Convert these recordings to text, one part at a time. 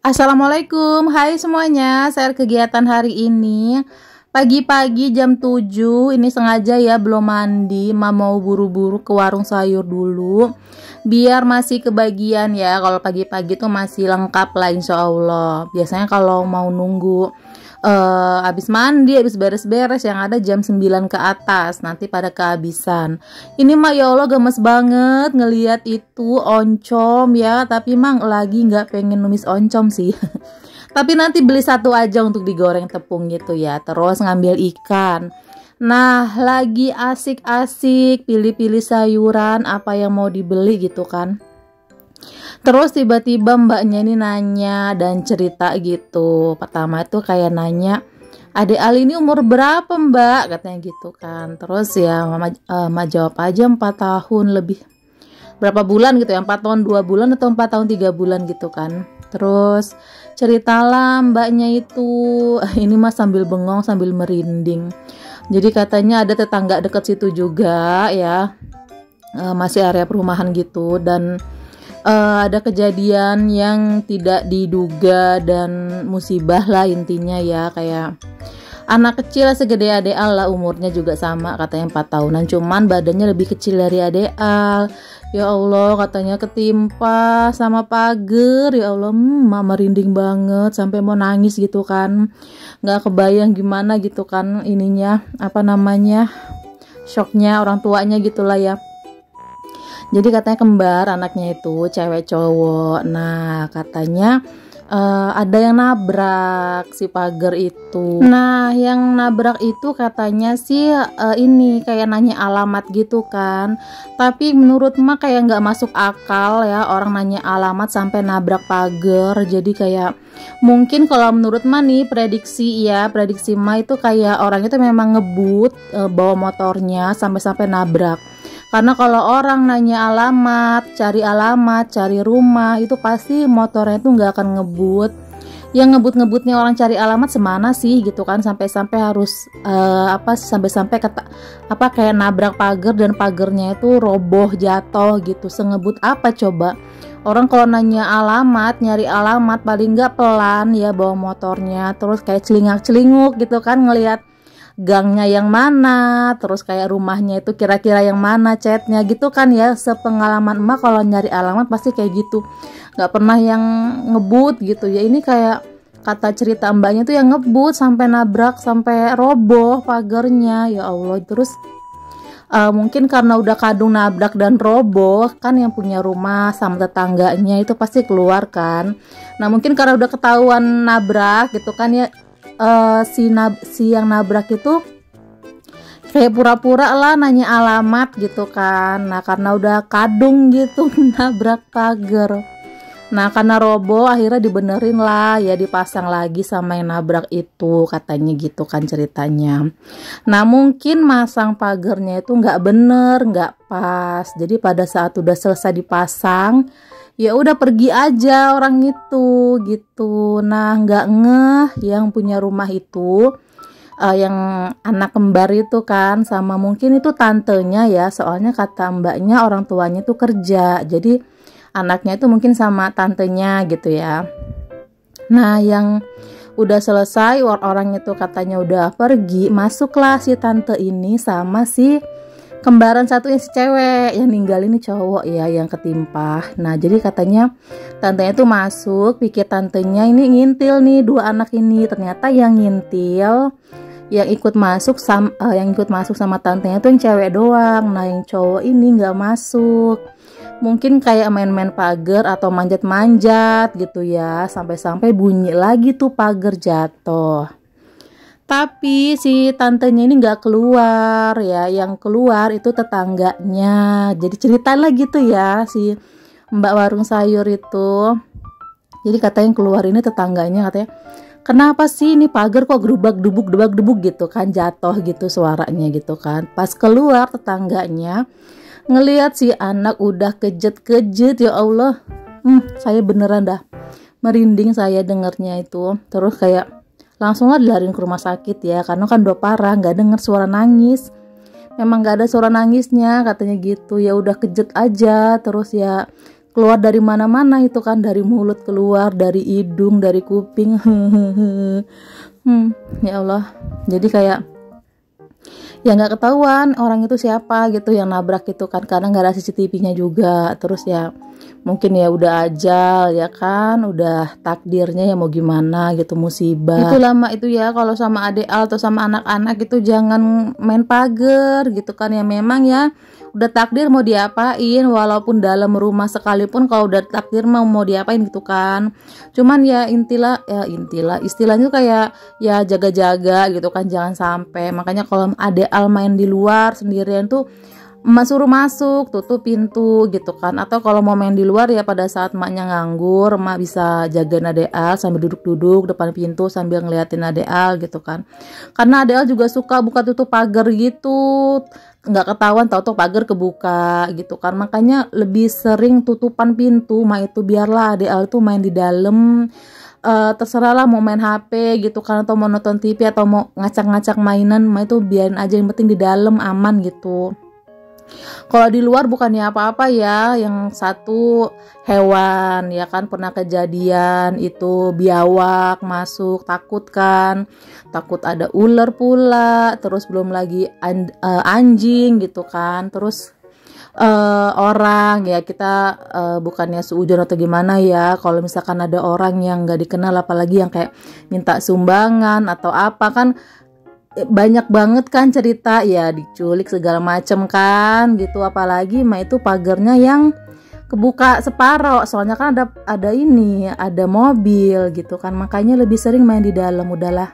Assalamualaikum, hai semuanya. Share kegiatan hari ini. Pagi-pagi jam 7, ini sengaja ya belum mandi, mau buru-buru ke warung sayur dulu. Biar masih kebagian ya, kalau pagi-pagi tuh masih lengkap lah insya Allah. Biasanya kalau mau nunggu habis mandi, habis beres-beres yang ada jam 9 ke atas, nanti pada kehabisan. Ini mah ya Allah gemes banget ngelihat itu oncom ya, tapi mang lagi nggak pengen numis oncom sih. Tapi nanti beli satu aja untuk digoreng tepung gitu ya. Terus ngambil ikan. Nah, lagi asik-asik pilih-pilih sayuran apa yang mau dibeli gitu kan. Terus tiba-tiba mbaknya ini nanya dan cerita gitu. Pertama itu kayak nanya, "Adek Ali ini umur berapa mbak?" Katanya gitu kan. Terus ya mama jawab aja 4 tahun lebih. Berapa bulan gitu ya, 4 tahun 2 bulan atau 4 tahun 3 bulan gitu kan. Terus ceritalah mbaknya itu, ini mah sambil bengong sambil merinding. Jadi katanya ada tetangga dekat situ juga ya, masih area perumahan gitu, dan ada kejadian yang tidak diduga dan musibah lah intinya ya, kayak anak kecil segede Ade Al lah, umurnya juga sama katanya 4 tahunan, cuman badannya lebih kecil dari Ade Al. Ya Allah, katanya ketimpa sama pagar. Ya Allah, mama merinding banget sampai mau nangis gitu kan. Nggak kebayang gimana gitu kan ininya, apa namanya, shocknya orang tuanya gitulah ya. Jadi katanya kembar anaknya itu, cewek cowok. Nah katanya ada yang nabrak si pagar itu. Nah yang nabrak itu katanya sih ini kayak nanya alamat gitu kan. Tapi menurut mah kayak nggak masuk akal ya, orang nanya alamat sampai nabrak pagar. Jadi kayak mungkin kalau menurut mah nih prediksi mah itu kayak orang itu memang ngebut bawa motornya sampai nabrak. Karena kalau orang nanya alamat, cari rumah, itu pasti motornya itu nggak akan ngebut. Yang ngebut-ngebutnya orang cari alamat semana sih gitu kan, sampai-sampai harus sampai-sampai kayak nabrak pagar dan pagarnya itu roboh jatuh gitu. Sengebut apa coba? Orang kalau nanya alamat, nyari alamat paling nggak pelan ya bawa motornya, terus kayak celingak-celinguk gitu kan, ngelihat gangnya yang mana, terus kayak rumahnya itu kira-kira yang mana, catnya gitu kan ya. Sepengalaman emak kalau nyari alamat pasti kayak gitu, nggak pernah yang ngebut gitu ya. Ini kayak kata cerita mbaknya tuh yang ngebut sampai nabrak, sampai roboh pagarnya. Ya Allah. Terus mungkin karena udah kadung nabrak dan roboh kan, yang punya rumah sama tetangganya itu pasti keluar kan. Nah mungkin karena udah ketahuan nabrak gitu kan ya, si yang nabrak itu kayak pura-pura lah nanya alamat gitu kan. Nah karena udah kadung gitu nabrak pagar. Nah karena roboh akhirnya dibenerin lah ya, dipasang lagi sama yang nabrak itu katanya gitu kan ceritanya. Nah mungkin masang pagarnya itu nggak bener, nggak pas. Jadi pada saat udah selesai dipasang, ya udah pergi aja orang itu gitu. Nah nggak ngeh yang punya rumah itu, yang anak kembar itu kan, sama mungkin itu tantenya ya, soalnya kata mbaknya orang tuanya tuh kerja, jadi anaknya itu mungkin sama tantenya gitu ya. Nah yang udah selesai orang itu katanya udah pergi, masuklah si tante ini sama si kembaran satunya, si cewek yang ninggal ini cowok ya yang ketimpa. Nah jadi katanya tantenya tuh masuk, pikir tantenya ini ngintil nih dua anak ini. Ternyata yang ngintil, yang ikut masuk sama tantenya tuh yang cewek doang. Nah yang cowok ini nggak masuk, mungkin kayak main-main pagar atau manjat-manjat gitu ya, sampai-sampai bunyi lagi tuh pagar jatuh. Tapi si tantenya ini nggak keluar ya, yang keluar itu tetangganya. Jadi ceritalah gitu ya si mbak warung sayur itu. Jadi katanya yang keluar ini tetangganya, katanya kenapa sih ini pagar kok gerubak dubuk gitu kan, jatuh gitu suaranya gitu kan. Pas keluar tetangganya ngelihat si anak udah kejet ya Allah. Saya beneran dah merinding saya dengernya itu. Terus kayak langsung lah dilariin ke rumah sakit ya, karena kan udah parah, nggak denger suara nangis. Memang nggak ada suara nangisnya katanya gitu. Ya udah kejet aja, terus ya keluar dari mana-mana itu kan, dari mulut keluar, dari hidung, dari kuping. Ya Allah, jadi kayak ya nggak ketahuan orang itu siapa gitu yang nabrak itu kan, karena nggak ada CCTV-nya juga. Terus ya mungkin ya udah ajal ya kan, udah takdirnya ya mau gimana gitu, musibah. Itu lama itu ya, kalau sama adik atau sama anak-anak itu jangan main pagar gitu kan, ya memang ya udah takdir mau diapain, walaupun dalam rumah sekalipun kalau udah takdir mau diapain gitu kan. Cuman ya intilah istilahnya kayak ya jaga-jaga gitu kan, jangan sampai. Makanya kalau ada al main di luar sendirian tuh suruh masuk, tutup pintu gitu kan. Atau kalau mau main di luar ya pada saat emaknya nganggur, emak bisa jagain Adel sambil duduk-duduk depan pintu sambil ngeliatin Adel gitu kan. Karena Adel juga suka buka tutup pagar gitu, nggak ketahuan tahu-tahu pagar kebuka gitu kan. Makanya lebih sering tutupan pintu emak itu, biarlah Adel tuh main di dalam. Terserah lah mau main HP gitu kan, atau mau nonton TV atau mau ngacak-ngacak mainan, emak itu biarin aja, yang penting di dalam aman gitu. Kalau di luar bukannya apa-apa ya, yang satu hewan ya kan, pernah kejadian itu biawak masuk, takut kan, takut ada ular pula, terus belum lagi anjing gitu kan, terus orang ya kita bukannya seujon atau gimana ya, kalau misalkan ada orang yang nggak dikenal apalagi yang kayak minta sumbangan atau apa kan, banyak banget kan cerita ya diculik segala macem kan gitu. Apalagi mah itu pagarnya yang kebuka separoh, soalnya kan ada mobil gitu kan, makanya lebih sering main di dalam. Udahlah,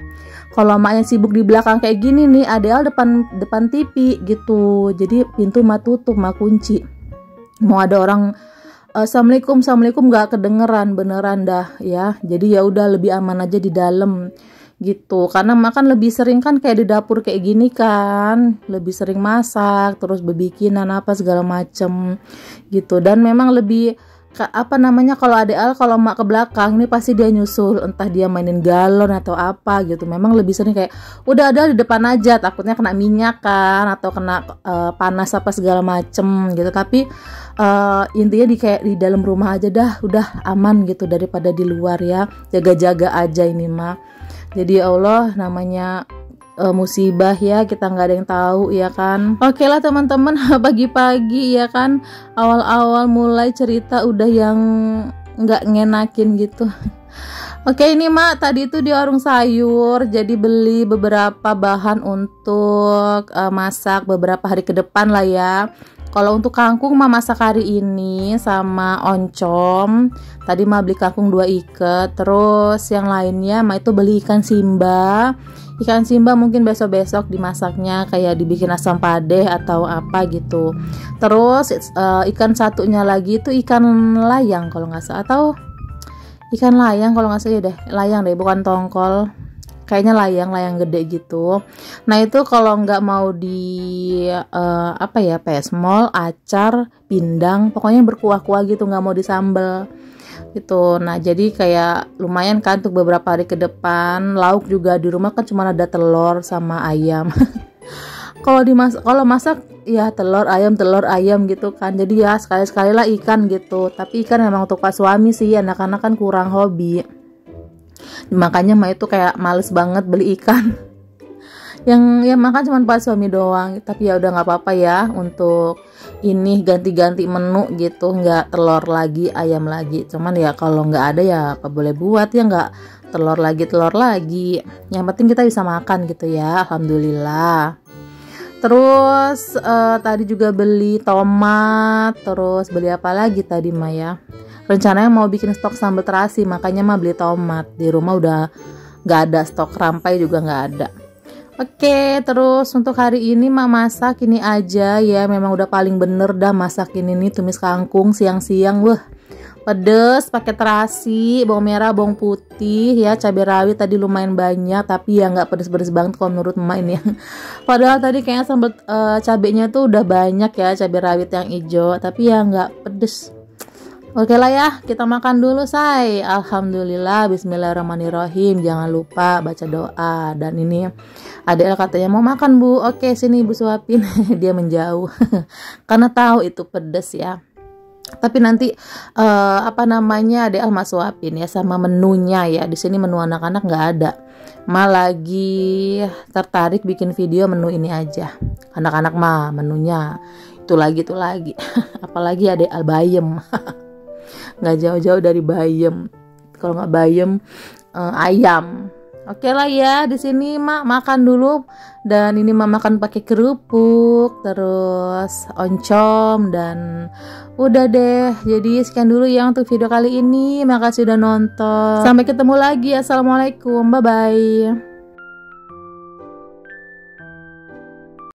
kalau maknya sibuk di belakang kayak gini nih, Adel depan TV gitu, jadi pintu mah tutup, mah kunci. Mau ada orang assalamualaikum nggak kedengeran beneran dah ya. Jadi ya udah lebih aman aja di dalam gitu, karena makan lebih sering kan kayak di dapur kayak gini kan, lebih sering masak terus berbikinan apa segala macem gitu. Dan memang lebih kalau kalau emak ke belakang ini pasti dia nyusul, entah dia mainin galon atau apa gitu. Memang lebih sering kayak udah ada di depan aja, takutnya kena minyak kan atau kena panas apa segala macem gitu. Tapi intinya kayak di dalam rumah aja dah, udah aman gitu daripada di luar ya. Jaga-jaga aja ini mah. Jadi ya Allah, namanya musibah ya, kita nggak ada yang tahu ya kan. Oke lah teman-teman, pagi-pagi ya kan, awal-awal mulai cerita udah yang nggak ngenakin gitu. Oke, ini mak tadi itu di warung sayur, jadi beli beberapa bahan untuk masak beberapa hari ke depan lah ya. Kalau untuk kangkung mah masak hari ini sama oncom. Tadi mah beli kangkung 2 ikat. Terus yang lainnya mah itu beli ikan simba. Ikan simba mungkin besok-besok dimasaknya kayak dibikin asam padeh atau apa gitu. Terus ikan satunya lagi itu ikan layang kalau nggak salah, atau ikan layang kalau nggak salah ya deh. Layang deh, bukan tongkol. Kayaknya layang gede gitu. Nah itu kalau nggak mau di pesmol, acar, pindang, pokoknya berkuah-kuah gitu, nggak mau disambel gitu. Nah jadi kayak lumayan kan untuk beberapa hari ke depan. Lauk juga di rumah kan cuma ada telur sama ayam. Kalau masak ya telur ayam gitu kan. Jadi ya sekali-sekali lah ikan gitu. Tapi ikan memang untuk pas suami sih, anak-anak kan kurang hobi. Makanya mah itu kayak males banget beli ikan. Yang ya makan cuma pas suami doang. Tapi ya udah nggak apa-apa ya, untuk ini ganti-ganti menu gitu, nggak telur lagi ayam lagi. Cuman ya kalau nggak ada ya apa boleh buat ya, nggak telur lagi. Yang penting kita bisa makan gitu ya, alhamdulillah. Terus tadi juga beli tomat. Terus beli apa lagi tadi Maya? Rencananya mau bikin stok sambal terasi, makanya mah beli tomat. Di rumah udah nggak ada, stok rampai juga nggak ada. Oke, terus untuk hari ini mah masak ini aja ya. Memang udah paling bener dah masakin ini tumis kangkung siang-siang. Wah, pedes, pakai terasi, bawang merah, bawang putih ya, cabai rawit tadi lumayan banyak, tapi ya nggak pedes-pedes banget kalau menurut emak ini. Padahal tadi kayaknya sambal cabenya tuh udah banyak ya, cabai rawit yang hijau, tapi ya nggak pedes. Oke lah ya, kita makan dulu say. Alhamdulillah, bismillahirrahmanirrahim. Jangan lupa baca doa. Dan ini Adel katanya mau makan bu. Oke sini ibu suapin. Dia menjauh karena tahu itu pedes ya. Tapi nanti apa namanya Adek Alma suapin ya sama menunya ya. Di sini menu anak-anak nggak ada. Lagi tertarik bikin video menu ini aja. Anak-anak mah menunya itu lagi. Apalagi Adek Al bayem. Nggak jauh-jauh dari bayem. Kalau nggak bayem ayam. Oke lah ya, di sini Mak makan dulu, dan ini Mak makan pakai kerupuk, terus oncom, dan udah deh. Jadi sekian dulu ya untuk video kali ini. Makasih udah nonton. Sampai ketemu lagi. Assalamualaikum. Bye bye.